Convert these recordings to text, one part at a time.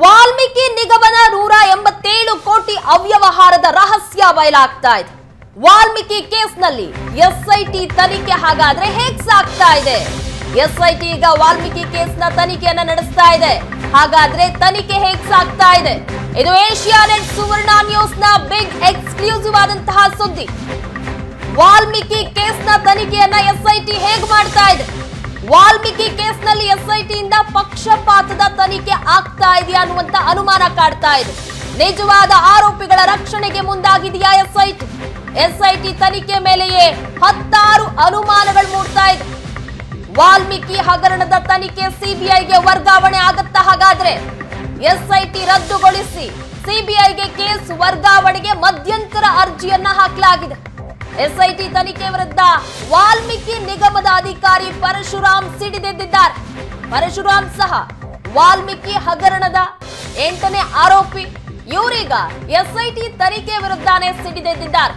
ವಾಲ್ಮೀಕಿ ನಿಗಮದ 187 ಕೋಟಿ ಅವ್ಯವಹಾರದ ರಹಸ್ಯ ಬಯಲಾಗ್ತಾ ಇದೆ. ವಾಲ್ಮೀಕಿ ಕೇಸ್ನಲ್ಲಿ ಎಸ್ಐಟಿ ತನಿಖೆ ಹಾಗಾದ್ರೆ ಹೇಗ್ ಸಾಗ್ತಾ ಇದೆ? ಎಸ್ಐಟಿ ಈಗ ವಾಲ್ಮೀಕಿ ಕೇಸ್ನ ತನಿಖೆಯನ್ನ ನಡೆಸ್ತಾ ಇದೆ. ಹಾಗಾದ್ರೆ ತನಿಖೆ ಹೇಗ್ ಸಾಗ್ತಾ ಇದೆ? ಇದು ಏಷ್ಯಾನೆಟ್ ಸುವರ್ಣ ನ್ಯೂಸ್ ನ ಬಿಗ್ ಎಕ್ಸ್ಕ್ಲೂಸಿವ್ ಆದಂತಹ ಸುದ್ದಿ. ವಾಲ್ಮೀಕಿ ಕೇಸ್ನ ತನಿಖೆಯನ್ನ ಎಸ್ಐಟಿ ಹೇಗ್ ಮಾಡ್ತಾ ಇದೆ? ವಾಲ್ಮೀಕಿ ಕೇಸ್ನಲ್ಲಿ ಎಸ್ಐಟಿಯಿಂದ ಪಕ್ಷಪಾತದ ತನಿಖೆ ಆಗ್ತಾ ಇದೆಯಾ ಅನ್ನುವಂತ ಅನುಮಾನ ಕಾಡ್ತಾ ಇದೆ. ನಿಜವಾದ ಆರೋಪಿಗಳ ರಕ್ಷಣೆಗೆ ಮುಂದಾಗಿದೆಯಾ ಎಸ್ಐಟಿ? ಎಸ್ಐಟಿ ತನಿಖೆ ಮೇಲೆಯೇ 16 ಅನುಮಾನಗಳು ಮೂಡ್ತಾ ಇದೆ. ವಾಲ್ಮೀಕಿ ಹಗರಣದ ತನಿಖೆ ಸಿಬಿಐಗೆ ವರ್ಗಾವಣೆ ಆಗತ್ತಾ? ಹಾಗಾದ್ರೆ ಎಸ್ಐಟಿ ರದ್ದುಗೊಳಿಸಿ ಸಿಬಿಐಗೆ ಕೇಸ್ ವರ್ಗಾವಣೆಗೆ ಮಧ್ಯಂತರ ಅರ್ಜಿಯನ್ನ ಹಾಕಲಾಗಿದೆ. ಎಸ್ಐಟಿ ತನಿಖೆ ವಿರುದ್ಧ ವಾಲ್ಮೀಕಿ ನಿಗಮದ ಅಧಿಕಾರಿ ಪರಶುರಾಮ್ ಸಿಡಿದೆದ್ದಿದ್ದಾರೆ. ಪರಶುರಾಮ್ ಸಹ ವಾಲ್ಮೀಕಿ ಹಗರಣದ 8ನೇ ಆರೋಪಿ. ಇವರೀಗ ಎಸ್ಐಟಿ ತನಿಖೆ ವಿರುದ್ಧನೇ ಸಿಡಿದೆದ್ದಿದ್ದಾರೆ.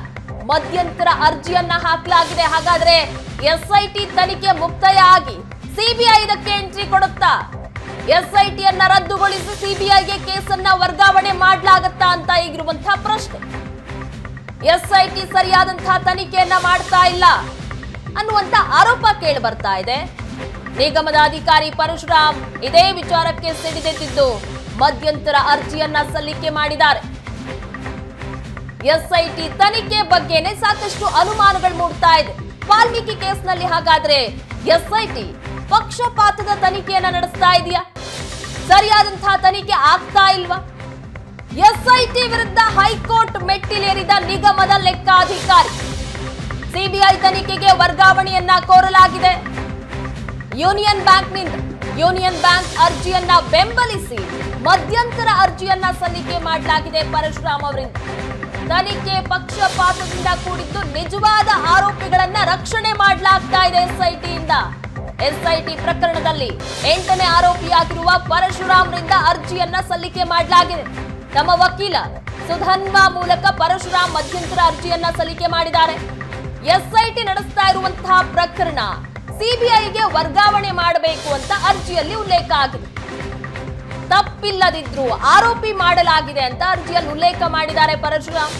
ಮಧ್ಯಂತರ ಅರ್ಜಿಯನ್ನ ಹಾಕಲಾಗಿದೆ. ಹಾಗಾದ್ರೆ ಎಸ್ಐಟಿ ತನಿಖೆ ಮುಕ್ತಾಯ ಆಗಿ ಸಿಬಿಐ ಇದಕ್ಕೆ ಎಂಟ್ರಿ ಕೊಡುತ್ತಾ? ಎಸ್ಐಟಿಯನ್ನ ರದ್ದುಗೊಳಿಸಿ ಸಿಬಿಐಗೆ ಕೇಸನ್ನ ವರ್ಗಾವಣೆ ಮಾಡಲಾಗತ್ತಾ ಅಂತ ಈಗಿರುವಂತಹ ಪ್ರಶ್ನೆ. ಎಸ್ಐಟಿ ಸರಿಯಾದಂತಹ ತನಿಖೆಯನ್ನ ಮಾಡ್ತಾ ಇಲ್ಲ ಅನ್ನುವಂತ ಆರೋಪ ಕೇಳಿ ಬರ್ತಾ ಇದೆ. ನಿಗಮದ ಅಧಿಕಾರಿ ಪರಶುರಾಮ್ ಇದೇ ವಿಚಾರಕ್ಕೆ ಸಿಡಿದೆದ್ದಿದ್ದು ಮಧ್ಯಂತರ ಅರ್ಜಿಯನ್ನ ಸಲ್ಲಿಕೆ ಮಾಡಿದ್ದಾರೆ. ಎಸ್ಐಟಿ ತನಿಖೆ ಬಗ್ಗೆನೇ ಸಾಕಷ್ಟು ಅನುಮಾನಗಳು ಮೂಡ್ತಾ ಇದೆ. ವಾಲ್ಮೀಕಿ ಕೇಸ್ನಲ್ಲಿ ಹಾಗಾದ್ರೆ ಎಸ್ಐಟಿ ಪಕ್ಷಪಾತದ ತನಿಖೆಯನ್ನ ನಡೆಸ್ತಾ ಇದೆಯಾ? ಸರಿಯಾದಂತಹ ತನಿಖೆ ಆಗ್ತಾ ಇಲ್ವಾ? ಎಸ್ಐಟಿ ವಿರುದ್ಧ ಹೈಕೋರ್ಟ್ ಮೆಟ್ಟಿಲೇರಿದ ನಿಗಮದ ಲೆಕ್ಕಾಧಿಕಾರಿ. ಸಿಬಿಐ ತನಿಖೆಗೆ ವರ್ಗಾವಣೆಯನ್ನ ಕೋರಲಾಗಿದೆ. ಯೂನಿಯನ್ ಬ್ಯಾಂಕ್ ಅರ್ಜಿಯನ್ನ ಬೆಂಬಲಿಸಿ ಮಧ್ಯಂತರ ಅರ್ಜಿಯನ್ನ ಸಲ್ಲಿಕೆ ಮಾಡಲಾಗಿದೆ ಪರಶುರಾಮ್ ಅವರಿಂದ. ತನಿಖೆ ಪಕ್ಷಪಾತದಿಂದ ಕೂಡಿದ್ದು ನಿಜವಾದ ಆರೋಪಿಗಳನ್ನ ರಕ್ಷಣೆ ಮಾಡಲಾಗ್ತಾ ಇದೆ ಎಸ್ಐಟಿಯಿಂದ. ಎಸ್ಐಟಿ ಪ್ರಕರಣದಲ್ಲಿ 8ನೇ ಆರೋಪಿಯಾಗಿರುವ ಪರಶುರಾಮ್ರಿಂದ ಅರ್ಜಿಯನ್ನ ಸಲ್ಲಿಕೆ ಮಾಡಲಾಗಿದೆ. ತಮ್ಮ ವಕೀಲ ಸುಧನ್ವಾ ಮೂಲಕ ಪರಶುರಾಮ್ ಮಧ್ಯಂತರ ಅರ್ಜಿಯನ್ನ ಸಲ್ಲಿಕೆ ಮಾಡಿದ್ದಾರೆ. ಎಸ್ಐಟಿ ನಡೆಸ್ತಾ ಇರುವಂತಹ ಪ್ರಕರಣ ಸಿಬಿಐಗೆ ವರ್ಗಾವಣೆ ಮಾಡಬೇಕು ಅಂತ ಅರ್ಜಿಯಲ್ಲಿ ಉಲ್ಲೇಖ ಆಗಿದೆ. ತಪ್ಪಿಲ್ಲದಿದ್ರು ಆರೋಪಿ ಮಾಡಲಾಗಿದೆ ಅಂತ ಅರ್ಜಿಯಲ್ಲಿ ಉಲ್ಲೇಖ ಮಾಡಿದ್ದಾರೆ ಪರಶುರಾಮ್.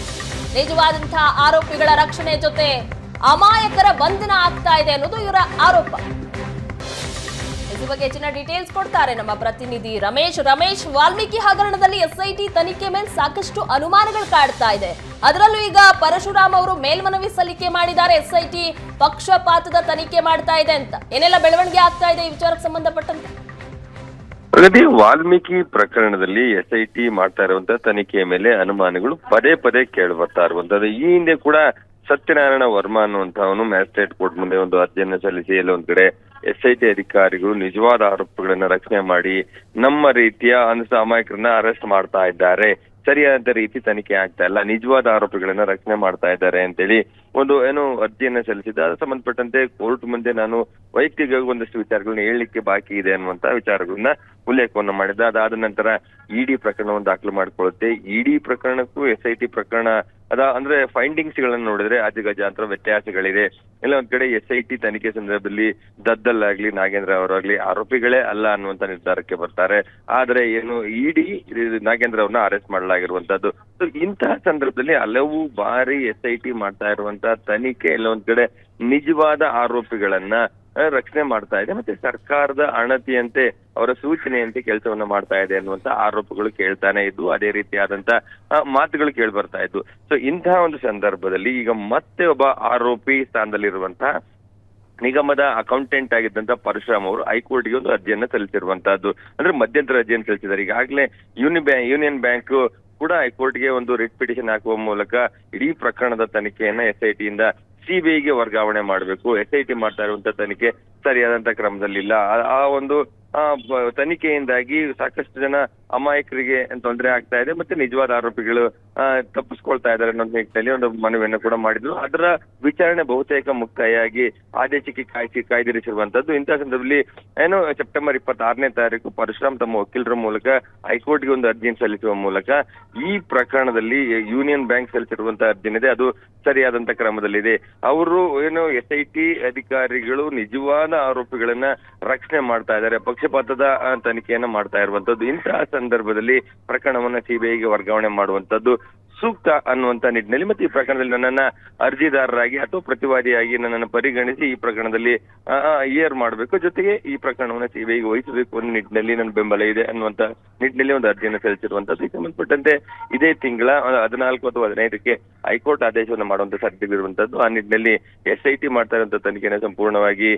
ನಿಜವಾದಂತಹ ಆರೋಪಿಗಳ ರಕ್ಷಣೆ ಜೊತೆ ಅಮಾಯಕರ ಬಂಧನ ಆಗ್ತಾ ಇದೆ ಅನ್ನೋದು ಇವರ ಆರೋಪ. ಈ ಬಗ್ಗೆ ಹೆಚ್ಚಿನ ಡೀಟೇಲ್ಸ್ ಕೊಡ್ತಾರೆ ನಮ್ಮ ಪ್ರತಿನಿಧಿ ರಮೇಶ್. ವಾಲ್ಮೀಕಿ ಹಗರಣದಲ್ಲಿ ಎಸ್ಐಟಿ ತನಿಖೆ ಮೇಲೆ ಸಾಕಷ್ಟು ಅನುಮಾನಗಳು ಕಾಡ್ತಾ ಇದೆ. ಅದರಲ್ಲೂ ಈಗ ಪರಶುರಾಮ್ ಅವರು ಮೇಲ್ಮನವಿ ಸಲ್ಲಿಕೆ ಮಾಡಿದ್ದಾರೆ, ಎಸ್ಐಟಿ ಪಕ್ಷಪಾತದ ತನಿಖೆ ಮಾಡ್ತಾ ಇದೆ ಅಂತ. ಏನೆಲ್ಲ ಬೆಳವಣಿಗೆ ಆಗ್ತಾ ಇದೆ ಈ ವಿಚಾರಕ್ಕೆ ಸಂಬಂಧಪಟ್ಟಂತೆ? ಪ್ರಗತಿ, ವಾಲ್ಮೀಕಿ ಪ್ರಕರಣದಲ್ಲಿ ಎಸ್ಐಟಿ ಮಾಡ್ತಾ ಇರುವಂತಹ ತನಿಖೆಯ ಮೇಲೆ ಅನುಮಾನಗಳು ಪದೇ ಪದೇ ಕೇಳಿ ಬರ್ತಾ ಇರುವಂತದ್ದು. ಈ ಹಿಂದೆ ಕೂಡ ಸತ್ಯನಾರಾಯಣ ವರ್ಮಾ ಅನ್ನುವಂತಹವನು ಮ್ಯಾಜಿಸ್ಟ್ರೇಟ್ ಕೋರ್ಟ್ ಮುಂದೆ ಒಂದು ಅರ್ಜಿಯನ್ನು ಸಲ್ಲಿಸಿ ಎಲ್ಲ ಒಂದ್ ಕಡೆ ಎಸ್ಐಟಿ ಅಧಿಕಾರಿಗಳು ನಿಜವಾದ ಆರೋಪಿಗಳನ್ನ ರಕ್ಷಣೆ ಮಾಡಿ ನಮ್ಮ ರೀತಿಯ ಅಮಾಯಕರನ್ನ ಅರೆಸ್ಟ್ ಮಾಡ್ತಾ ಇದ್ದಾರೆ, ಸರಿಯಾದ ರೀತಿ ತನಿಖೆ ಆಗ್ತಾ ಇಲ್ಲ, ನಿಜವಾದ ಆರೋಪಿಗಳನ್ನ ರಕ್ಷಣೆ ಮಾಡ್ತಾ ಇದ್ದಾರೆ ಅಂತೇಳಿ ಒಂದು ಅರ್ಜಿಯನ್ನ ಸಲ್ಲಿಸಿದ್ದ. ಅದಕ್ಕೆ ಸಂಬಂಧಪಟ್ಟಂತೆ ಕೋರ್ಟ್ ಮುಂದೆ ನಾನು ವೈಯಕ್ತಿಕವಾಗಿ ಒಂದಷ್ಟು ವಿಚಾರಗಳನ್ನ ಹೇಳಲಿಕ್ಕೆ ಬಾಕಿ ಇದೆ ಅನ್ನುವಂತ ವಿಚಾರಗಳನ್ನ ಉಲ್ಲೇಖವನ್ನ ಮಾಡಿದ್ದ. ಅದಾದ ನಂತರ ಇಡಿ ಪ್ರಕರಣವನ್ನು ದಾಖಲು ಮಾಡಿಕೊಳ್ಳುತ್ತೆ. ಇಡಿ ಪ್ರಕರಣಕ್ಕೂ ಎಸ್ಐಟಿ ಪ್ರಕರಣ ಅಂದ್ರೆ ಫೈಂಡಿಂಗ್ಸ್ ಗಳನ್ನ ನೋಡಿದ್ರೆ ಅಜಗಜಾಂತರ ವ್ಯತ್ಯಾಸಗಳಿದೆ. ಎಲ್ಲ ಒಂದ್ ಕಡೆ ಎಸ್ಐಟಿ ತನಿಖೆ ಸಂದರ್ಭದಲ್ಲಿ ದದ್ದಲ್ ಆಗ್ಲಿ ನಾಗೇಂದ್ರ ಅವರಾಗ್ಲಿ ಆರೋಪಿಗಳೇ ಅಲ್ಲ ಅನ್ನುವಂತ ನಿರ್ಧಾರಕ್ಕೆ ಬರ್ತಾರೆ. ಆದ್ರೆ ಇಡಿ ನಾಗೇಂದ್ರ ಅವ್ರನ್ನ ಅರೆಸ್ಟ್ ಮಾಡಲಾಗಿರುವಂತದ್ದು. ಇಂತಹ ಸಂದರ್ಭದಲ್ಲಿ ಹಲವು ಬಾರಿ ಎಸ್ಐಟಿ ಮಾಡ್ತಾ ಇರುವಂತಹ ತನಿಖೆ ಎಲ್ಲ ಒಂದ್ ಕಡೆ ನಿಜವಾದ ಆರೋಪಿಗಳನ್ನ ರಕ್ಷಣೆ ಮಾಡ್ತಾ ಇದೆ, ಮತ್ತೆ ಸರ್ಕಾರದ ಅಣತಿಯಂತೆ ಅವರ ಸೂಚನೆಯಂತೆ ಕೆಲಸವನ್ನ ಮಾಡ್ತಾ ಇದೆ ಅನ್ನುವಂತ ಆರೋಪಗಳು ಕೇಳ್ತಾನೆ ಇದ್ವು. ಅದೇ ರೀತಿಯಾದಂತ ಮಾತುಗಳು ಕೇಳಿ ಬರ್ತಾ ಇದ್ವು. ಸೊ ಇಂತಹ ಒಂದು ಸಂದರ್ಭದಲ್ಲಿ ಈಗ ಮತ್ತೆ ಒಬ್ಬ ಆರೋಪಿ ಸ್ಥಾನದಲ್ಲಿರುವಂತಹ ನಿಗಮದ ಅಕೌಂಟೆಂಟ್ ಆಗಿದ್ದಂತ ಪರಶುರಾಮ್ ಅವರು ಹೈಕೋರ್ಟ್ಗೆ ಒಂದು ಅರ್ಜಿಯನ್ನ ಸಲ್ಲಿಸಿರುವಂತಹದ್ದು, ಅಂದ್ರೆ ಮಧ್ಯಂತರ ಅರ್ಜಿಯನ್ನು ಸಲ್ಲಿಸಿದ್ದಾರೆ. ಈಗಾಗಲೇ ಯೂನಿಯನ್ ಬ್ಯಾಂಕ್ ಕೂಡ ಹೈಕೋರ್ಟ್ಗೆ ಒಂದು ರಿಟ್ ಪಿಟಿಷನ್ ಹಾಕುವ ಮೂಲಕ ಇಡೀ ಪ್ರಕರಣದ ತನಿಖೆಯನ್ನ ಎಸ್ಐಟಿಯಿಂದ ಸಿಬಿಐಗೆ ವರ್ಗಾವಣೆ ಮಾಡಬೇಕು, ಎಸ್ಐಟಿ ಮಾಡ್ತಾ ಇರುವಂತ ತನಿಖೆ ಸರಿಯಾದಂತ ಕ್ರಮದಲ್ಲಿಲ್ಲ, ಆ ಒಂದು ತನಿಖೆಯಿಂದಾಗಿ ಸಾಕಷ್ಟು ಜನ ಅಮಾಯಕರಿಗೆ ತೊಂದರೆ ಆಗ್ತಾ ಇದೆ, ಮತ್ತೆ ನಿಜವಾದ ಆರೋಪಿಗಳು ತಪ್ಪಿಸ್ಕೊಳ್ತಾ ಇದ್ದಾರೆ ಅನ್ನೋ ನಿಟ್ಟಿನಲ್ಲಿ ಒಂದು ಮನವಿಯನ್ನು ಕೂಡ ಮಾಡಿದ್ರು. ಅದರ ವಿಚಾರಣೆ ಬಹುತೇಕ ಮುಕ್ತಾಯಾಗಿ ಆದೇಶಕ್ಕೆ ಕಾಯ್ದಿರಿಸಿರುವಂತದ್ದು. ಇಂತಹ ಸಂದರ್ಭದಲ್ಲಿ ಸೆಪ್ಟೆಂಬರ್ 26ನೇ ತಾರೀಕು ಪರಶುರಾಮ್ ತಮ್ಮ ವಕೀಲರ ಮೂಲಕ ಹೈಕೋರ್ಟ್ಗೆ ಒಂದು ಅರ್ಜಿಯನ್ನು ಸಲ್ಲಿಸುವ ಮೂಲಕ ಈ ಪ್ರಕರಣದಲ್ಲಿ ಯೂನಿಯನ್ ಬ್ಯಾಂಕ್ ಸಲ್ಲಿಸಿರುವಂತಹ ಅರ್ಜಿನಿದೆ ಅದು ಸರಿಯಾದಂತ ಕ್ರಮದಲ್ಲಿದೆ. ಅವರು ಎಸ್ಐಟಿ ಅಧಿಕಾರಿಗಳು ನಿಜವಾದ ಆರೋಪಿಗಳನ್ನ ರಕ್ಷಣೆ ಮಾಡ್ತಾ ಇದ್ದಾರೆ, ಪಕ್ಷಪಾತದ ತನಿಖೆಯನ್ನ ಮಾಡ್ತಾ ಇರುವಂತದ್ದು. ಇಂತಹ ಸಂದರ್ಭದಲ್ಲಿ ಪ್ರಕರಣವನ್ನ ಸಿಬಿಐಗೆ ವರ್ಗಾವಣೆ ಮಾಡುವಂತದ್ದು ಸೂಕ್ತ ಅನ್ನುವಂತ ನಿಟ್ಟಿನಲ್ಲಿ ಮತ್ತೆ ಈ ಪ್ರಕರಣದಲ್ಲಿ ನನ್ನನ್ನ ಅರ್ಜಿದಾರರಾಗಿ ಅಥವಾ ಪ್ರತಿವಾದಿಯಾಗಿ ನನ್ನನ್ನು ಪರಿಗಣಿಸಿ ಈ ಪ್ರಕರಣದಲ್ಲಿ ಹಿಯರ್ ಮಾಡಬೇಕು, ಜೊತೆಗೆ ಈ ಪ್ರಕರಣವನ್ನು ಸಿಬಿಐಗೆ ವಹಿಸಬೇಕು ಅನ್ನೋ ನಿಟ್ಟಿನಲ್ಲಿ ನನ್ನ ಬೆಂಬಲ ಇದೆ ಅನ್ನುವಂತ ನಿಟ್ಟಿನಲ್ಲಿ ಒಂದು ಅರ್ಜಿಯನ್ನು ಸಲ್ಲಿಸಿರುವಂತದ್ದು. ಇದಕ್ಕೆ ಸಂಬಂಧಪಟ್ಟಂತೆ ಇದೇ ತಿಂಗಳ 14 ಅಥವಾ 15ಕ್ಕೆ ಹೈಕೋರ್ಟ್ ಆದೇಶವನ್ನು ಮಾಡುವಂತ ಸಾಧ್ಯತೆಗಳಿರುವಂತದ್ದು. ಆ ನಿಟ್ಟಿನಲ್ಲಿ SIT ಮಾಡ್ತಾ ಇರುವಂತ ತನಿಖೆನ ಸಂಪೂರ್ಣವಾಗಿ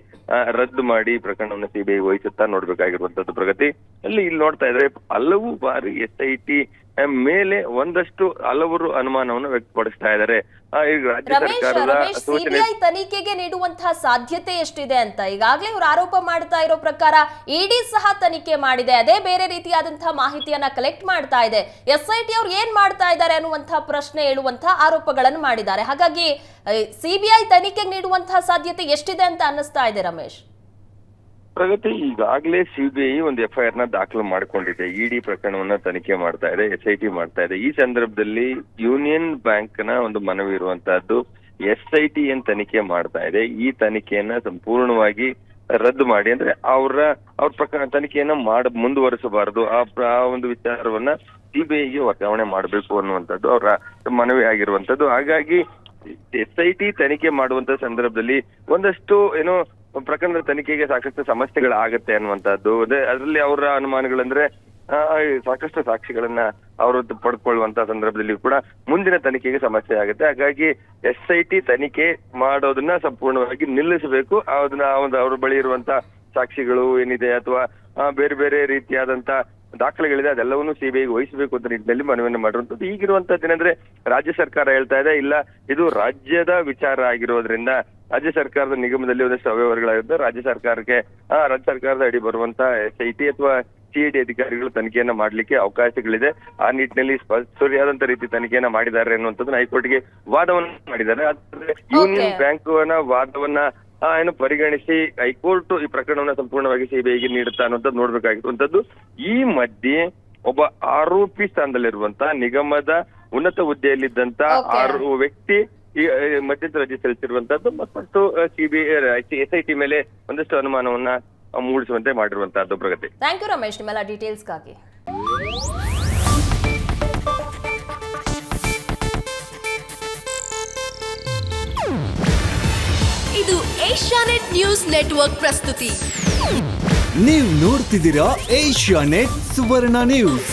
ರದ್ದು ಮಾಡಿ ಪ್ರಕರಣವನ್ನು ಸಿಬಿಐ ವಹಿಸುತ್ತಾ ನೋಡ್ಬೇಕಾಗಿರುವಂತದ್ದು. ಪ್ರಗತಿ ಇಲ್ಲಿ ನೋಡ್ತಾ ಇದ್ರೆ ಹಲವು ಬಾರಿ SIT ಮೇಲೆ ಒಂದಷ್ಟು ಹಲವರು ಅನುಮಾನವನ್ನು ವ್ಯಕ್ತಪಡಿಸ್ತಾ ಇದ್ದಾರೆ. ಈಗ ರಾಜ್ಯ ಸರ್ಕಾರದ ಸಿಬಿಐ ತನಿಖೆಗೆ ನೀಡುವಂತಹ ಸಾಧ್ಯತೆ ಎಷ್ಟಿದೆ ಅಂತ ಈಗಾಗಲೇ ಇವರು ಆರೋಪ ಮಾಡ್ತಾ ಇರೋ ಪ್ರಕಾರ ಇಡಿ ಸಹ ತನಿಖೆ ಮಾಡಿದೆ, ಅದೇ ಬೇರೆ ರೀತಿಯಾದಂತಹ ಮಾಹಿತಿಯನ್ನ ಕಲೆಕ್ಟ್ ಮಾಡ್ತಾ ಇದೆ. SIT ಅವ್ರು ಏನ್ ಮಾಡ್ತಾ ಇದ್ದಾರೆ ಅನ್ನುವಂತಹ ಪ್ರಶ್ನೆ ಹೇಳುವಂತಹ ಆರೋಪಗಳನ್ನು ಮಾಡಿದ್ದಾರೆ. ಹಾಗಾಗಿ ಸಿಬಿಐ ತನಿಖೆಗೆ ನೀಡುವಂತಹ ಸಾಧ್ಯತೆ ಎಷ್ಟಿದೆ ಅಂತ ಅನ್ನಿಸ್ತಾ ಇದೆ ರಮೇಶ್? ಪ್ರಗತಿ, ಈಗಾಗಲೇ ಸಿಬಿಐ ಒಂದು FIR ನ ದಾಖಲು ಮಾಡಿಕೊಂಡಿದೆ. ಇಡಿ ಪ್ರಕರಣವನ್ನ ತನಿಖೆ ಮಾಡ್ತಾ ಇದೆ, SIT ಮಾಡ್ತಾ ಇದೆ. ಈ ಸಂದರ್ಭದಲ್ಲಿ ಯೂನಿಯನ್ ಬ್ಯಾಂಕ್ ನ ಒಂದು ಮನವಿ ಇರುವಂತಹದ್ದು SIT ಏನ್ ತನಿಖೆ ಮಾಡ್ತಾ ಇದೆ, ಈ ತನಿಖೆಯನ್ನ ಸಂಪೂರ್ಣವಾಗಿ ರದ್ದು ಮಾಡಿ, ಅಂದ್ರೆ ಅವ್ರ ಪ್ರಕರಣ ತನಿಖೆಯನ್ನ ಮುಂದುವರಿಸಬಾರದು, ಆ ಒಂದು ವಿಚಾರವನ್ನ ಸಿಬಿಐಗೆ ವರ್ಗಾವಣೆ ಮಾಡಬೇಕು ಅನ್ನುವಂಥದ್ದು ಅವರ ಮನವಿ ಆಗಿರುವಂತದ್ದು. ಹಾಗಾಗಿ SIT ತನಿಖೆ ಮಾಡುವಂತ ಸಂದರ್ಭದಲ್ಲಿ ಒಂದಷ್ಟು ಏನೋ ಪ್ರಕರಣದ ತನಿಖೆಗೆ ಸಾಕಷ್ಟು ಸಮಸ್ಯೆಗಳಾಗತ್ತೆ ಅನ್ನುವಂಥದ್ದು. ಅದರಲ್ಲಿ ಅವರ ಅನುಮಾನಗಳಂದ್ರೆ ಸಾಕಷ್ಟು ಸಾಕ್ಷಿಗಳನ್ನ ಅವರು ಪಡ್ಕೊಳ್ಳುವಂತ ಸಂದರ್ಭದಲ್ಲಿ ಕೂಡ ಮುಂದಿನ ತನಿಖೆಗೆ ಸಮಸ್ಯೆ ಆಗುತ್ತೆ. ಹಾಗಾಗಿ SIT ತನಿಖೆ ಮಾಡೋದನ್ನ ಸಂಪೂರ್ಣವಾಗಿ ನಿಲ್ಲಿಸಬೇಕು. ಅದನ್ನ ಅವ್ರ ಬಳಿ ಇರುವಂತ ಸಾಕ್ಷಿಗಳು ಏನಿದೆ ಅಥವಾ ಬೇರೆ ಬೇರೆ ರೀತಿಯಾದಂತ ದಾಖಲೆಗಳಿದೆ ಅದೆಲ್ಲವನ್ನೂ ಸಿಬಿಐಗೆ ವಹಿಸಬೇಕು ಅಂತ ನಿಟ್ಟಿನಲ್ಲಿ ಮನವಿಯನ್ನು ಮಾಡಿರುವಂತದ್ದು. ಈಗಿರುವಂತದ್ದೇನೆಂದ್ರೆ ರಾಜ್ಯ ಸರ್ಕಾರ ಹೇಳ್ತಾ ಇದೆ, ಇಲ್ಲ ಇದು ರಾಜ್ಯದ ವಿಚಾರ ಆಗಿರೋದ್ರಿಂದ ರಾಜ್ಯ ಸರ್ಕಾರದ ನಿಗಮದಲ್ಲಿ ಒಂದಷ್ಟು ಅವ್ಯವಹಾರಗಳಾಗಿರುತ್ತೆ, ರಾಜ್ಯ ಸರ್ಕಾರದ ಅಡಿ ಬರುವಂತ SIT ಅಥವಾ CID ಅಧಿಕಾರಿಗಳು ತನಿಖೆಯನ್ನ ಮಾಡ್ಲಿಕ್ಕೆ ಅವಕಾಶಗಳಿದೆ. ಆ ನಿಟ್ಟಿನಲ್ಲಿ ಸರಿಯಾದಂತ ರೀತಿ ತನಿಖೆಯನ್ನ ಮಾಡಿದ್ದಾರೆ ಅನ್ನುವಂಥದ್ದನ್ನ ಹೈಕೋರ್ಟ್ಗೆ ವಾದವನ್ನ ಮಾಡಿದ್ದಾರೆ. ಆದ್ರೆ ಯೂನಿಯನ್ ಬ್ಯಾಂಕ್ ವಾದವನ್ನ ಪರಿಗಣಿಸಿ ಹೈಕೋರ್ಟ್ ಈ ಪ್ರಕರಣವನ್ನ ಸಂಪೂರ್ಣವಾಗಿ ಸಿಬಿಐಗೆ ನೀಡುತ್ತಾ ಅನ್ನುವಂಥದ್ದು ನೋಡ್ಬೇಕಾಗಿರುವಂತದ್ದು. ಈ ಮಧ್ಯೆ ಒಬ್ಬ ಆರೋಪಿ ಸ್ಥಾನದಲ್ಲಿರುವಂತ ನಿಗಮದ ಉನ್ನತ ಹುದ್ದೆಯಲ್ಲಿದ್ದಂತ 6 ವ್ಯಕ್ತಿ ಈ ಮಧ್ಯಂತರ ಅರ್ಜಿ ಸಲ್ಲಿಸಿರುವಂತದ್ದು ಮತ್ತು SIT ಮೇಲೆ ಒಂದಷ್ಟು ಅನುಮಾನವನ್ನ ಮೂಡಿಸುವಂತೆ ಮಾಡಿರುವಂತಹದ್ದು. ಪ್ರಗತಿ, ಥ್ಯಾಂಕ್ ಯು ರಮೇಶ್ ನಿಮ್ಮೆಲ್ಲ ಡೀಟೇಲ್ಸ್ಗಾಗಿ. ಇದು ಏಷ್ಯಾನೆಟ್ ನ್ಯೂಸ್ ನೆಟ್ವರ್ಕ್ ಪ್ರಸ್ತುತಿ. ನೀವು ನೋಡ್ತಿದ್ದೀರಾ ಏಷ್ಯಾನೆಟ್ ಸುವರ್ಣ ನ್ಯೂಸ್.